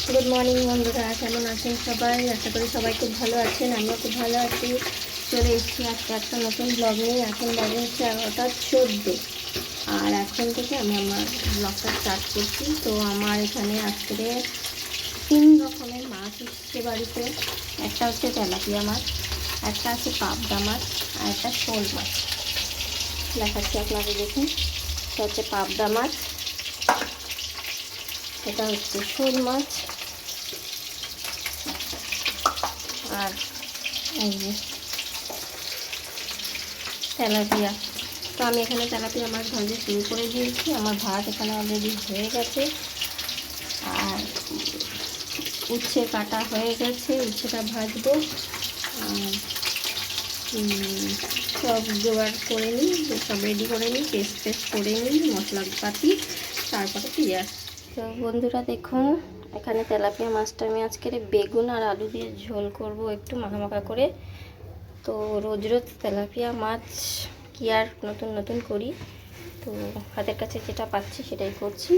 Good morning বন্ধুরা, কেমন আছেন সবাই? আশা করি সবাই খুব ভালো আছেন। আমিও খুব ভালো আছি। চলে এসেছি আজকে একটা নতুন ব্লগ নিয়ে। এখন বাজে হচ্ছে 11:14 আর এখন থেকে আমি আমার ব্লগটা স্টার্ট করছি। তো আমার এখানে আজকে 3 রকমের মাছ এসছে বাড়িতে। একটা হচ্ছে তেলাপিয়া মাছ, একটা আছে পাবদা মাছ, আর একটা শোল মাছ। দেখাচ্ছি আপনাদের, দেখুন। এটা হচ্ছে পাবদা মাছ, এটা হচ্ছে শোল মাছ, আর এই যে তেলাপিয়া। তো আমি এখানে তেলাপিয়া মাছ ভাজতে শুরু করে দিয়েছি। আমার ভাত এখানে অলরেডি হয়ে গেছে, আর উচ্ছে কাটা হয়ে গেছে, উচ্ছেটা ভাজবো। আর সব জোগাড় করে নিই, সব রেডি করে নিই, পেস্ট করে নিই, মশলা পাতি, তারপরে পেঁয়াজ। তো বন্ধুরা দেখুন, এখানে তেলাপিয়া মাছটা আমি আজকে বেগুন আর আলু দিয়ে ঝোল করব, একটু মাখা মাখা করে। তো রোজ রোজ তেলাপিয়া মাছ কি আর নতুন নতুন করি, তো হাতের কাছে যেটা পাচ্ছি সেটাই করছি।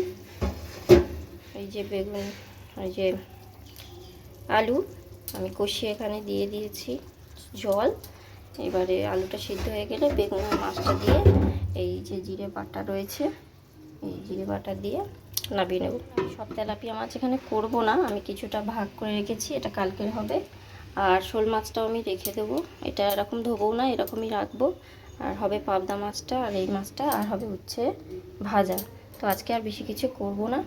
এই যে বেগুন, এই যে আলু আমি কষিয়ে এখানে দিয়ে দিয়েছি জল। এবারে আলুটা সিদ্ধ হয়ে গেলে বেগুন আর মাছটা দিয়ে, এই যে জিরে বাটা রয়েছে, এই জিরে বাটা দিয়ে নামিয়ে নেব। সব তেলাপিয়া মাছ এখানে করব না, আমি কিছুটা ভাগ করে রেখেছি, এটা কালকের হবে। আর শোল মাছটাও আমি রেখে দেবো, এটা এরকম ধোবও না, এরকমই রাখবো। আর হবে পাবদা মাছটা, আর এই মাছটা, আর হবে হচ্ছে ভাজা। তো আজকে আর বেশি কিছু করব না।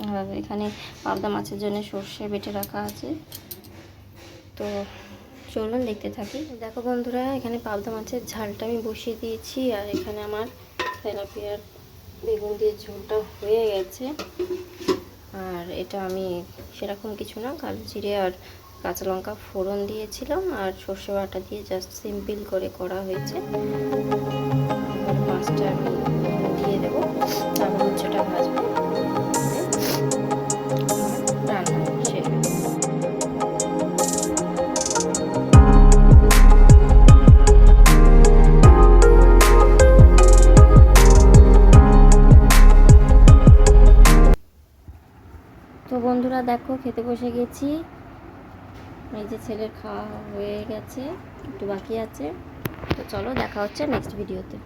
আর এখানে পাবদা মাছের জন্য সর্ষে বেটে রাখা আছে। তো চলুন দেখতে থাকি। দেখো বন্ধুরা, এখানে পাবদা মাছের ঝালটা আমি বসিয়ে দিয়েছি, আর এখানে আমার তেলাপিয়ার বেগুন দিয়ে ঝোলটা হয়ে গেছে। আর এটা আমি সেরকম কিছু না, কালো জিরে আর কাঁচা লঙ্কা ফোড়ন দিয়েছিলাম, আর সর্ষে বাটা দিয়ে জাস্ট সিম্পল করে করা হয়েছে। মাছটা আমি দিয়ে দেবো, তারপর উচ্ছেটা ভাজবো, রান্না শেষ। তো বন্ধুরা দেখো, খেতে বসে গেছি। এই যে ছেলের খাওয়া হয়ে গেছে, একটু বাকি আছে। তো চলো, দেখা হচ্ছে নেক্সট ভিডিওতে।